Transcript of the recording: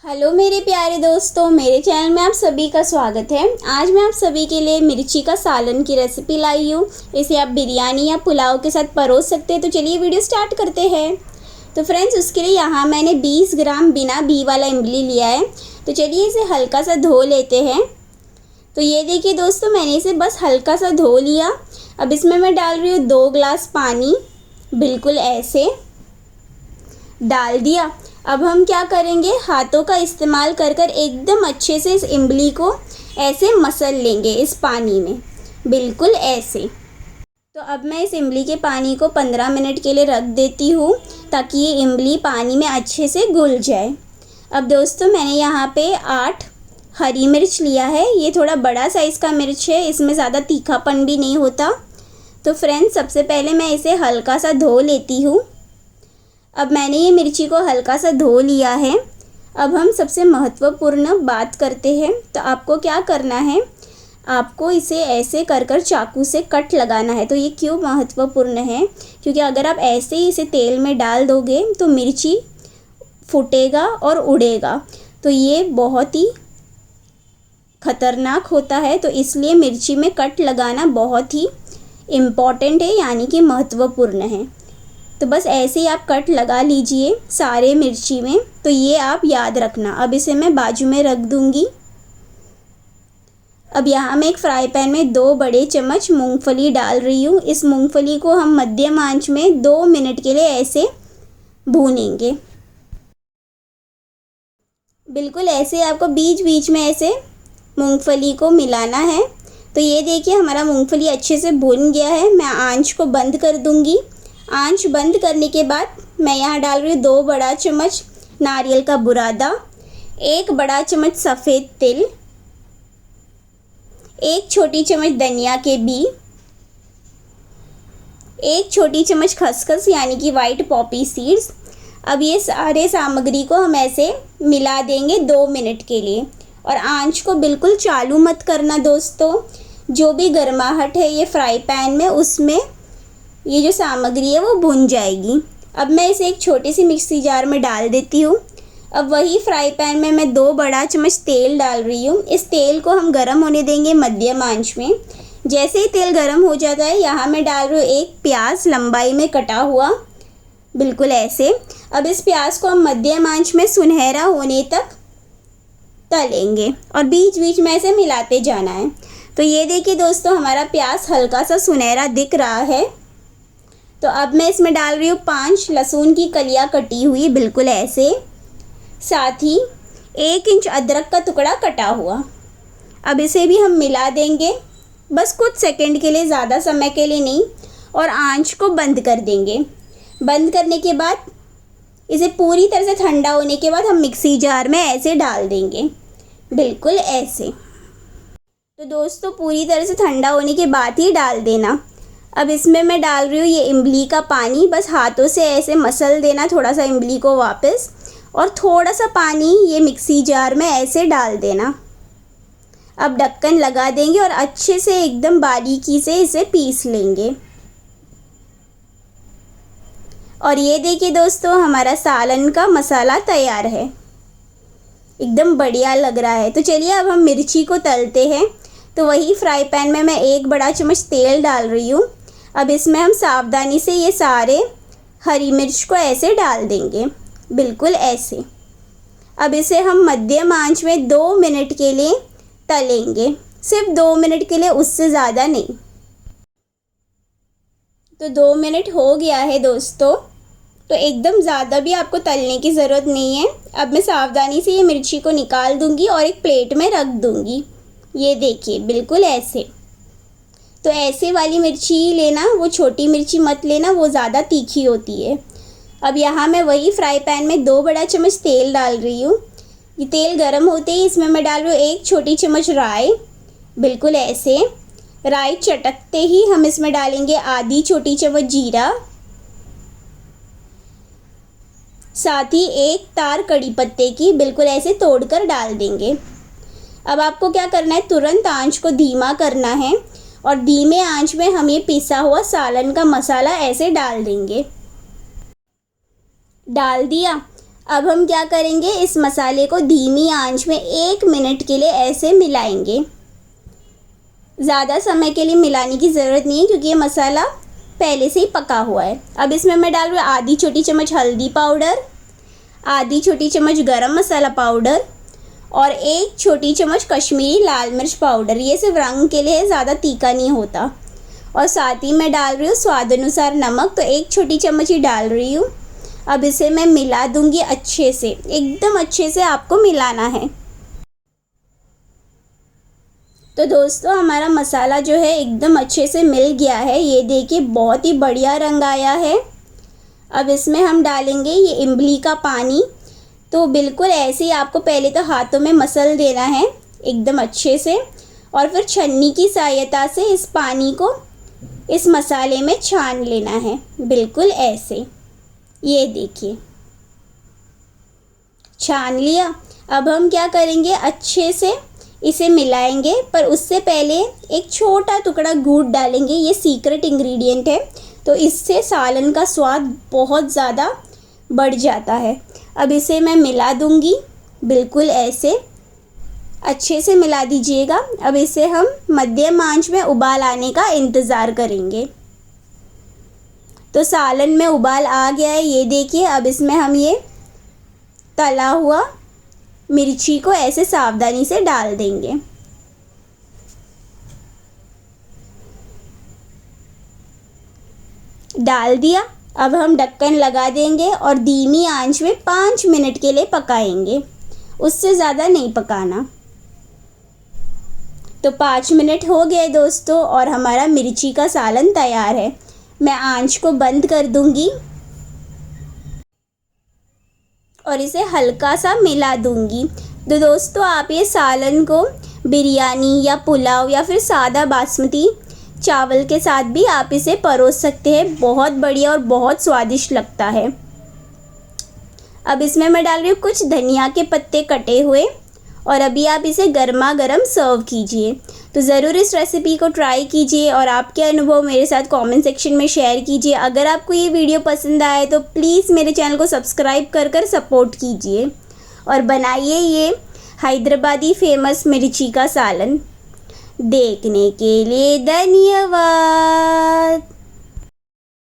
Hello मेरे प्यारे दोस्तों, मेरे चैनल में आप सभी का स्वागत है। आज मैं आप सभी के लिए मिर्ची का सालन की रेसिपी लाई हूँ। इसे आप बिरयानी या पुलाव के साथ परोस सकते हैं। तो चलिए वीडियो स्टार्ट करते हैं। तो फ्रेंड्स, उसके लिए यहाँ मैंने 20 ग्राम बिना बी वाला इमली लिया है। तो चलिए इसे हल्का सा धो लेते हैं। तो ये देखिए दोस्तों, मैंने इसे बस हल्का सा धो लिया। अब इसमें मैं डाल रही हूँ 2 गिलास पानी। बिल्कुल ऐसे डाल दिया। अब हम क्या करेंगे, हाथों का इस्तेमाल कर कर एकदम अच्छे से इस इमली को ऐसे मसल लेंगे इस पानी में, बिल्कुल ऐसे। तो अब मैं इस इमली के पानी को 15 मिनट के लिए रख देती हूँ ताकि ये इमली पानी में अच्छे से घुल जाए। अब दोस्तों, मैंने यहाँ पे 8 हरी मिर्च लिया है। ये थोड़ा बड़ा साइज़ का मिर्च है, इसमें ज़्यादा तीखापन भी नहीं होता। तो फ्रेंड्स, सबसे पहले मैं इसे हल्का सा धो लेती हूँ। अब मैंने ये मिर्ची को हल्का सा धो लिया है। अब हम सबसे महत्वपूर्ण बात करते हैं। तो आपको क्या करना है, आपको इसे ऐसे कर कर चाकू से कट लगाना है। तो ये क्यों महत्वपूर्ण है, क्योंकि अगर आप ऐसे ही इसे तेल में डाल दोगे तो मिर्ची फूटेगा और उड़ेगा। तो ये बहुत ही ख़तरनाक होता है। तो इसलिए मिर्ची में कट लगाना बहुत ही इम्पॉर्टेंट है, यानी कि महत्वपूर्ण है। तो बस ऐसे ही आप कट लगा लीजिए सारे मिर्ची में। तो ये आप याद रखना। अब इसे मैं बाजू में रख दूंगी। अब यहाँ मैं एक फ्राई पैन में 2 बड़े चम्मच मूंगफली डाल रही हूँ। इस मूंगफली को हम मध्यम आंच में 2 मिनट के लिए ऐसे भूनेंगे। बिल्कुल ऐसे आपको बीच बीच में ऐसे मूंगफली को मिलाना है। तो ये देखिए, हमारा मूंगफली अच्छे से भून गया है। मैं आंच को बंद कर दूंगी। आंच बंद करने के बाद मैं यहाँ डाल रही हूँ 2 बड़ा चम्मच नारियल का बुरादा, 1 बड़ा चम्मच सफ़ेद तिल, 1 छोटी चम्मच धनिया के बी, 1 छोटी चम्मच खसखस यानी कि वाइट पॉपी सीड्स। अब ये सारे सामग्री को हम ऐसे मिला देंगे 2 मिनट के लिए। और आंच को बिल्कुल चालू मत करना दोस्तों। जो भी गर्माहट है ये फ्राई पैन में, उसमें ये जो सामग्री है वो भुन जाएगी। अब मैं इसे एक छोटी सी मिक्सी जार में डाल देती हूँ। अब वही फ्राई पैन में मैं 2 बड़ा चम्मच तेल डाल रही हूँ। इस तेल को हम गरम होने देंगे मध्यम आंच में। जैसे ही तेल गरम हो जाता है, यहाँ मैं डाल रही हूँ 1 प्याज लंबाई में कटा हुआ, बिल्कुल ऐसे। अब इस प्याज को हम मध्यम आंच में सुनहरा होने तक तलेंगे और बीच बीच में ऐसे मिलाते जाना है। तो ये देखिए दोस्तों, हमारा प्याज हल्का सा सुनहरा दिख रहा है। तो अब मैं इसमें डाल रही हूँ 5 लहसुन की कलियाँ कटी हुई, बिल्कुल ऐसे। साथ ही 1 इंच अदरक का टुकड़ा कटा हुआ। अब इसे भी हम मिला देंगे, बस कुछ सेकंड के लिए, ज़्यादा समय के लिए नहीं। और आंच को बंद कर देंगे। बंद करने के बाद इसे पूरी तरह से ठंडा होने के बाद हम मिक्सी जार में ऐसे डाल देंगे, बिल्कुल ऐसे। तो दोस्तों, पूरी तरह से ठंडा होने के बाद ही डाल देना। अब इसमें मैं डाल रही हूँ ये इमली का पानी। बस हाथों से ऐसे मसल देना थोड़ा सा इमली को वापस, और थोड़ा सा पानी ये मिक्सी जार में ऐसे डाल देना। अब ढक्कन लगा देंगे और अच्छे से एकदम बारीकी से इसे पीस लेंगे। और ये देखिए दोस्तों, हमारा सालन का मसाला तैयार है, एकदम बढ़िया लग रहा है। तो चलिए अब हम मिर्ची को तलते हैं। तो वही फ्राई पैन में मैं 1 बड़ा चम्मच तेल डाल रही हूँ। अब इसमें हम सावधानी से ये सारे हरी मिर्च को ऐसे डाल देंगे, बिल्कुल ऐसे। अब इसे हम मध्यम आंच में 2 मिनट के लिए तलेंगे, सिर्फ 2 मिनट के लिए, उससे ज़्यादा नहीं। तो 2 मिनट हो गया है दोस्तों। तो एकदम ज़्यादा भी आपको तलने की ज़रूरत नहीं है। अब मैं सावधानी से ये मिर्ची को निकाल दूँगी और एक प्लेट में रख दूँगी। ये देखिए, बिल्कुल ऐसे। तो ऐसे वाली मिर्ची ही लेना, वो छोटी मिर्ची मत लेना, वो ज़्यादा तीखी होती है। अब यहाँ मैं वही फ्राई पैन में 2 बड़ा चम्मच तेल डाल रही हूँ। ये तेल गर्म होते ही इसमें मैं डाल रही हूँ 1 छोटी चम्मच राई, बिल्कुल ऐसे। राई चटकते ही हम इसमें डालेंगे आधी छोटी चम्मच जीरा, साथ ही 1 तार कड़ी पत्ते की, बिल्कुल ऐसे तोड़कर डाल देंगे। अब आपको क्या करना है, तुरंत आंच को धीमा करना है और धीमे आंच में हम ये पिसा हुआ सालन का मसाला ऐसे डाल देंगे। डाल दिया। अब हम क्या करेंगे, इस मसाले को धीमी आंच में 1 मिनट के लिए ऐसे मिलाएंगे। ज़्यादा समय के लिए मिलाने की ज़रूरत नहीं है क्योंकि ये मसाला पहले से ही पका हुआ है। अब इसमें मैं डाल रही हूँ आधी छोटी चम्मच हल्दी पाउडर, आधी छोटी चम्मच गरम मसाला पाउडर और 1 छोटी चम्मच कश्मीरी लाल मिर्च पाउडर। ये सिर्फ रंग के लिए, ज़्यादा तीखा नहीं होता। और साथ ही मैं डाल रही हूँ स्वाद अनुसार नमक, तो 1 छोटी चम्मच ही डाल रही हूँ। अब इसे मैं मिला दूँगी अच्छे से, एकदम अच्छे से आपको मिलाना है। तो दोस्तों हमारा मसाला जो है एकदम अच्छे से मिल गया है। ये देखिए बहुत ही बढ़िया रंग आया है। अब इसमें हम डालेंगे ये इमली का पानी। तो बिल्कुल ऐसे ही आपको पहले तो हाथों में मसल देना है एकदम अच्छे से, और फिर छन्नी की सहायता से इस पानी को इस मसाले में छान लेना है, बिल्कुल ऐसे। ये देखिए छान लिया। अब हम क्या करेंगे, अच्छे से इसे मिलाएंगे, पर उससे पहले एक छोटा टुकड़ा गुड़ डालेंगे। ये सीक्रेट इंग्रेडिएंट है, तो इससे सालन का स्वाद बहुत ज़्यादा बढ़ जाता है। अब इसे मैं मिला दूंगी, बिल्कुल ऐसे अच्छे से मिला दीजिएगा। अब इसे हम मध्यम आंच में उबाल आने का इंतज़ार करेंगे। तो सालन में उबाल आ गया है, ये देखिए। अब इसमें हम ये तला हुआ मिर्ची को ऐसे सावधानी से डाल देंगे। डाल दिया। अब हम ढक्कन लगा देंगे और धीमी आंच में 5 मिनट के लिए पकाएंगे, उससे ज़्यादा नहीं पकाना। तो 5 मिनट हो गए दोस्तों और हमारा मिर्ची का सालन तैयार है। मैं आंच को बंद कर दूंगी और इसे हल्का सा मिला दूंगी। तो दोस्तों आप ये सालन को बिरयानी या पुलाव या फिर सादा बासमती चावल के साथ भी आप इसे परोस सकते हैं। बहुत बढ़िया और बहुत स्वादिष्ट लगता है। अब इसमें मैं डाल रही हूँ कुछ धनिया के पत्ते कटे हुए, और अभी आप इसे गर्मा गर्म सर्व कीजिए। तो ज़रूर इस रेसिपी को ट्राई कीजिए और आपके अनुभव मेरे साथ कमेंट सेक्शन में शेयर कीजिए। अगर आपको ये वीडियो पसंद आए तो प्लीज़ मेरे चैनल को सब्सक्राइब कर सपोर्ट कीजिए और बनाइए ये हैदराबादी फेमस मिर्ची का सालन। देखने के लिए धन्यवाद।